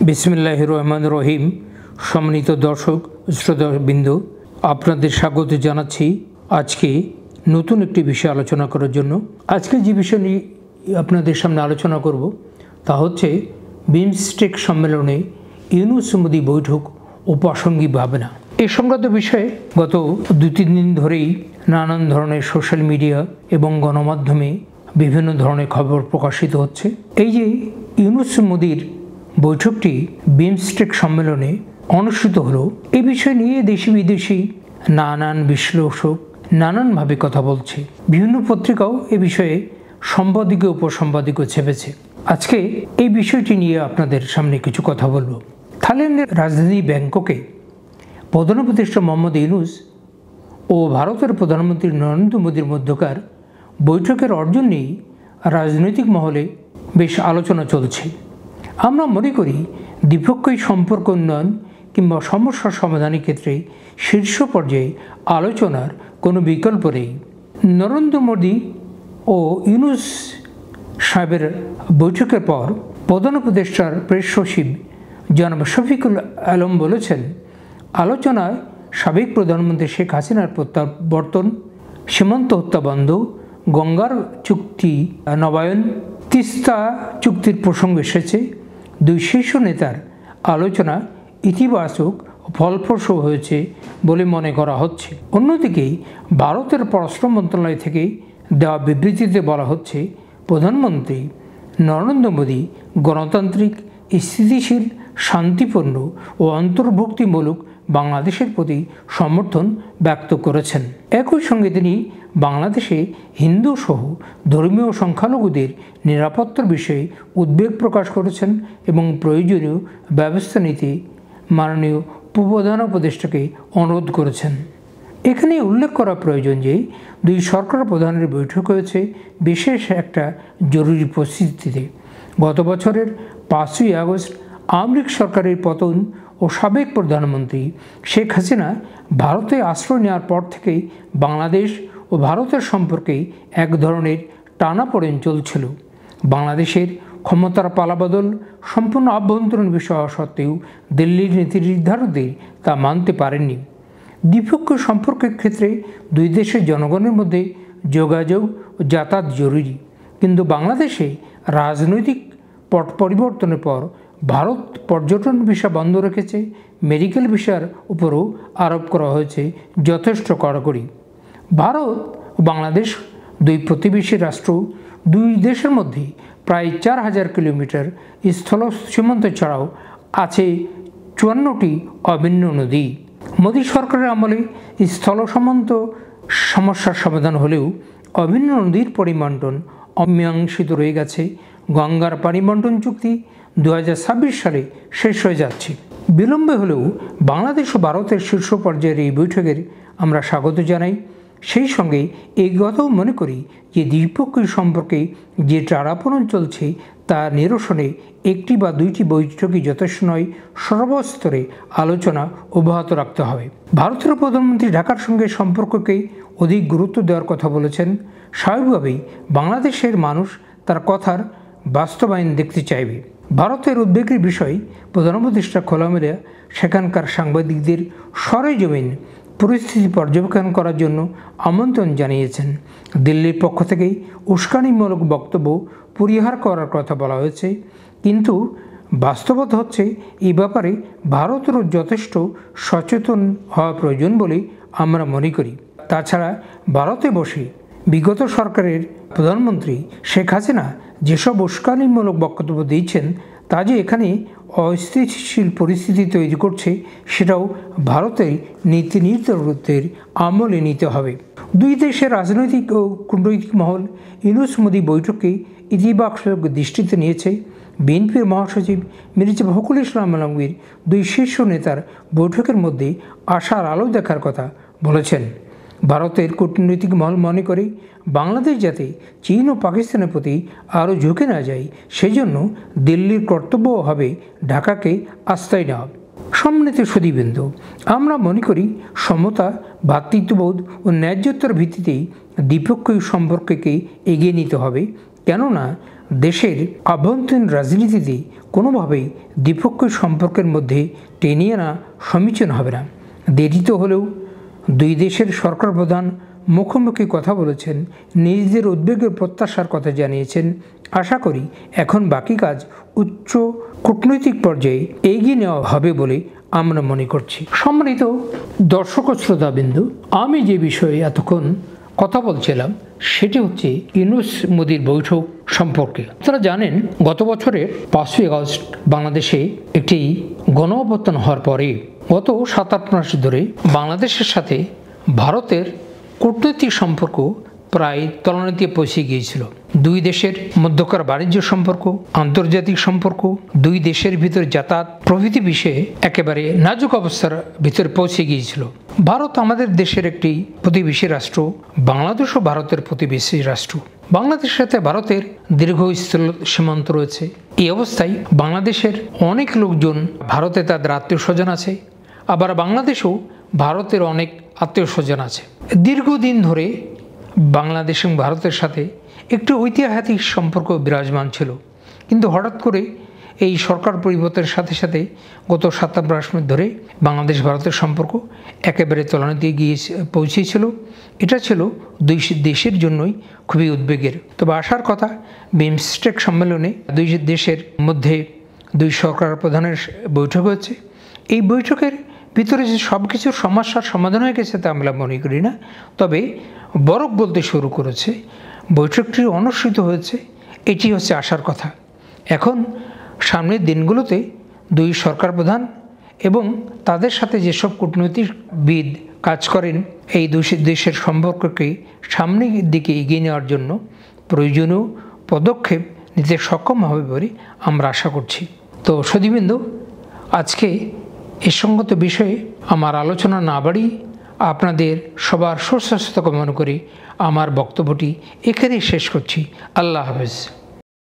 বিসমিল্লাহির রহমানির রহিম। সম্মানিত দর্শক শ্রোতাবৃন্দ, আপনাদের স্বাগত জানাচ্ছি আজকে নতুন একটি বিষয় আলোচনা করার জন্য। আজকে যে বিষয় নিয়ে আপনাদের সামনে আলোচনা করব তা হচ্ছে বিমস্টেক সম্মেলনে ইউনূস মোদি বৈঠক ও প্রাসঙ্গিক ভাবনা। এই সংক্রান্ত বিষয়ে গত 2-3 দিন ধরেই নানান ধরনের সোশ্যাল মিডিয়া এবং গণমাধ্যমে বিভিন্ন ধরনের খবর প্রকাশিত হচ্ছে। এই যে ইউনূস মোদির বৈঠকটি বিমস্টেক সম্মেলনে অনুষ্ঠিত হলো, এই বিষয় নিয়ে দেশি বিদেশি নানান বিশ্লেষক নানানভাবে কথা বলছে। বিভিন্ন পত্রিকাও এ বিষয়ে সম্পাদকীয় উপসম্পাদকীয় ছেপেছে। আজকে এই বিষয়টি নিয়ে আপনাদের সামনে কিছু কথা বলবো। থাইল্যান্ডের রাজধানী ব্যাংককে প্রধান উপদেষ্টা মোহাম্মদ ইউনূস ও ভারতের প্রধানমন্ত্রী নরেন্দ্র মোদির মধ্যকার বৈঠকের অর্জন নিয়েই রাজনৈতিক মহলে বেশ আলোচনা চলছে। আমরা মনে করি দ্বিপক্ষীয় সম্পর্ক উন্নয়ন কিংবা সমস্যার সমাধানের ক্ষেত্রে শীর্ষ পর্যায়ে আলোচনার কোনো বিকল্প নেই। নরেন্দ্র মোদি ও ইউনূস সাহেবের বৈঠকের পর প্রধান উপদেষ্টার প্রেস সচিব জনাব শফিকুল আলম বলেছেন, আলোচনায় সাবেক প্রধানমন্ত্রী শেখ হাসিনার প্রত্যাবর্তন, সীমান্ত হত্যা বন্ধ, গঙ্গার চুক্তি নবায়ন, তিস্তা চুক্তির প্রসঙ্গ এসেছে। দুই শীর্ষ নেতার আলোচনা ইতিবাচক ও ফলপ্রসূ হয়েছে বলে মনে করা হচ্ছে। অন্যদিকে ভারতের পররাষ্ট্র মন্ত্রণালয় থেকে দেওয়া বিবৃতিতে বলা হচ্ছে, প্রধানমন্ত্রী নরেন্দ্র মোদি গণতান্ত্রিক, স্থিতিশীল, শান্তিপূর্ণ ও অন্তর্ভুক্তিমূলক বাংলাদেশের প্রতি সমর্থন ব্যক্ত করেছেন। একই সঙ্গে তিনি বাংলাদেশে হিন্দু সহ ধর্মীয় সংখ্যালঘুদের নিরাপত্তার বিষয়ে উদ্বেগ প্রকাশ করেছেন এবং প্রয়োজনীয় ব্যবস্থা নিতে মাননীয় প্রধান উপদেষ্টাকে অনুরোধ করেছেন। এখানে উল্লেখ করা প্রয়োজন যে দুই সরকার প্রধানের বৈঠক হয়েছে বিশেষ একটা জরুরি পরিস্থিতিতে। গত বছরের 5ই আগস্ট আওয়ামী লীগ সরকারের পতন ও সাবেক প্রধানমন্ত্রী শেখ হাসিনা ভারতে আশ্রয় নেওয়ার পর থেকেই বাংলাদেশ ও ভারতের সম্পর্কে এক ধরনের টানাপোড়েন চলছিল। বাংলাদেশের ক্ষমতার পালাবদল সম্পূর্ণ আভ্যন্তরীণ বিষয় হওয়া সত্ত্বেও দিল্লির নীতি নির্ধারকদের তা মানতে পারেননি। দ্বিপক্ষীয় সম্পর্কের ক্ষেত্রে দুই দেশের জনগণের মধ্যে যোগাযোগ ও যাতায়াত জরুরি, কিন্তু বাংলাদেশে রাজনৈতিক পট পরিবর্তনের পর ভারত পর্যটন ভিসা বন্ধ রেখেছে। মেডিকেল ভিসার উপরও আরোপ করা হয়েছে যথেষ্ট কড়াকড়ি। ভারত ও বাংলাদেশ দুই প্রতিবেশী রাষ্ট্র। দুই দেশের মধ্যে প্রায় 4000 কিলোমিটার স্থল সীমান্ত ছাড়াও আছে 54টি অভিন্ন নদী। মোদী সরকারের আমলে স্থল সীমান্ত সমস্যার সমাধান হলেও অভিন্ন নদীর পরিবণ্টন অমীমাংসিত রয়ে গেছে। গঙ্গার পানিবণ্টন চুক্তি 2026 সালে শেষ হয়ে যাচ্ছে। বিলম্বে হলেও বাংলাদেশ ও ভারতের শীর্ষ পর্যায়ের এই বৈঠকের আমরা স্বাগত জানাই। সেই সঙ্গে এই কথাও মনে করি যে দ্বিপক্ষীয় সম্পর্কে যে টানাপোড়েন চলছে তা নিরসনে একটি বা দুইটি বৈঠকই যথেষ্ট নয়, সর্বস্তরে আলোচনা অব্যাহত রাখতে হবে। ভারতের প্রধানমন্ত্রী ঢাকার সঙ্গে সম্পর্ককে অধিক গুরুত্ব দেওয়ার কথা বলেছেন। স্বাভাবিকভাবেই বাংলাদেশের মানুষ তার কথার বাস্তবায়ন দেখতে চাইবে। ভারতের উদ্বেগের বিষয় প্রধান উপদেষ্টা খোলামেলা সেখানকার সাংবাদিকদের সরেজমিন পরিস্থিতি পর্যবেক্ষণ করার জন্য আমন্ত্রণ জানিয়েছেন। দিল্লির পক্ষ থেকেই উস্কানিমূলক বক্তব্য পরিহার করার কথা বলা হয়েছে, কিন্তু বাস্তবতা হচ্ছে এই ব্যাপারে ভারতেরও যথেষ্ট সচেতন হওয়া প্রয়োজন বলে আমরা মনে করি। তাছাড়া ভারতে বসে বিগত সরকারের প্রধানমন্ত্রী শেখ হাসিনা যেসব উস্কানিমূলক বক্তব্য দিয়েছেন তা যে এখানে অস্থিতিশীল পরিস্থিতি তৈরি করছে, সেটাও ভারতের নীতি নির্ধারকদের আমলে নিতে হবে। দুই দেশের রাজনৈতিক ও কূটনৈতিক মহল ইউনূস মোদি বৈঠককে ইতিবাচক দৃষ্টিতে নিয়েছে। বিএনপির মহাসচিব মির্জা ফখরুল ইসলাম আলমগীর দুই শীর্ষ নেতার বৈঠকের মধ্যে আশার আলো দেখার কথা বলেছেন। ভারতের কূটনৈতিক মহল মনে করে বাংলাদেশ যাতে চীন ও পাকিস্তানের প্রতি আরও ঝুঁকে না যায়, সেজন্য দিল্লির কর্তব্য হবে ঢাকাকে আস্থায় নেওয়া। সম্মানিত সুধীবৃন্দ, আমরা মনে করি সমতা, ভ্রাতৃত্ববোধ ও ন্যায্যতার ভিত্তিতেই দ্বিপক্ষীয় সম্পর্ককে এগিয়ে নিতে হবে। কেননা দেশের আভ্যন্তরীণ রাজনীতিতে কোনোভাবেই দ্বিপক্ষীয় সম্পর্কের মধ্যে টেনে আনা সমীচীন হবে না। দেরিতে হলেও দুই দেশের সরকার প্রধান মুখোমুখি কথা বলেছেন, নিজেদের উদ্বেগের প্রত্যাশার কথা জানিয়েছেন। আশা করি এখন বাকি কাজ উচ্চ কূটনৈতিক পর্যায়ে এগিয়ে নেওয়া হবে বলে আমরা মনে করছি। সম্মানিত দর্শক ও শ্রোতাবিন্দু, আমি যে বিষয়ে এতক্ষণ কথা বলছিলাম সেটি হচ্ছে ইউনূস মোদির বৈঠক সম্পর্কে। আপনারা জানেন, গত বছরের 5ই আগস্ট বাংলাদেশে একটি গণঅভ্যুত্থান হওয়ার পরে গত 7-8 মাস ধরে বাংলাদেশের সাথে ভারতের কূটনৈতিক সম্পর্ক প্রায় তলানিতে পৌঁছে গিয়েছিল। দুই দেশের মধ্যকার বাণিজ্য সম্পর্ক, আন্তর্জাতিক সম্পর্ক, দুই দেশের ভিতরে যাতায়াত প্রভৃতি বিষয়ে একেবারে নাজুক অবস্থার ভিতরে পৌঁছে গিয়েছিল। ভারত আমাদের দেশের একটি প্রতিবেশী রাষ্ট্র, বাংলাদেশও ভারতের প্রতিবেশী রাষ্ট্র। বাংলাদেশের সাথে ভারতের দীর্ঘস্থল সীমান্ত রয়েছে। এই অবস্থায় বাংলাদেশের অনেক লোকজন ভারতে তাদের আত্মীয় স্বজন আছে, আবার বাংলাদেশেও ভারতের অনেক আত্মীয় স্বজন আছে। দীর্ঘদিন ধরে বাংলাদেশ এবং ভারতের সাথে একটি ঐতিহাসিক সম্পর্ক বিরাজমান ছিল, কিন্তু হঠাৎ করে এই সরকার পরিবর্তনের সাথে সাথে গত 7-8 মাস ধরে বাংলাদেশ ভারতের সম্পর্ক একেবারে তলানিতে গিয়ে পৌঁছেছিল। এটা ছিল দুই দেশের জন্যই খুবই উদ্বেগের। তবে আসার কথা, বিমস্টেক সম্মেলনে দুই দেশের মধ্যে দুই সরকার প্রধানের বৈঠক হয়েছে। এই বৈঠকের ভিতরে যে সব কিছুর সমস্যার সমাধান হয়ে গেছে তা আমরা মনে করি না, তবে বরফ বলতে শুরু করেছে। বৈঠকটি অনুষ্ঠিত হয়েছে, এটি হচ্ছে আসার কথা। এখন সামনের দিনগুলোতে দুই সরকার প্রধান এবং তাদের সাথে যেসব কূটনৈতিকবিদ কাজ করেন এই দুই দেশের সম্পর্ককে সামনের দিকে এগিয়ে নেওয়ার জন্য প্রয়োজনীয় পদক্ষেপ নিতে সক্ষম হবে বলে আমরা আশা করছি। তো সুধীবৃন্দ, আজকে এ সঙ্গত বিষয়ে আমার আলোচনা না বাড়িয়ে আপনাদের সবার সুস্বাস্থ্য কামনা করে আমার বক্তব্যটি এখানেই শেষ করছি। আল্লাহ হাফেজ।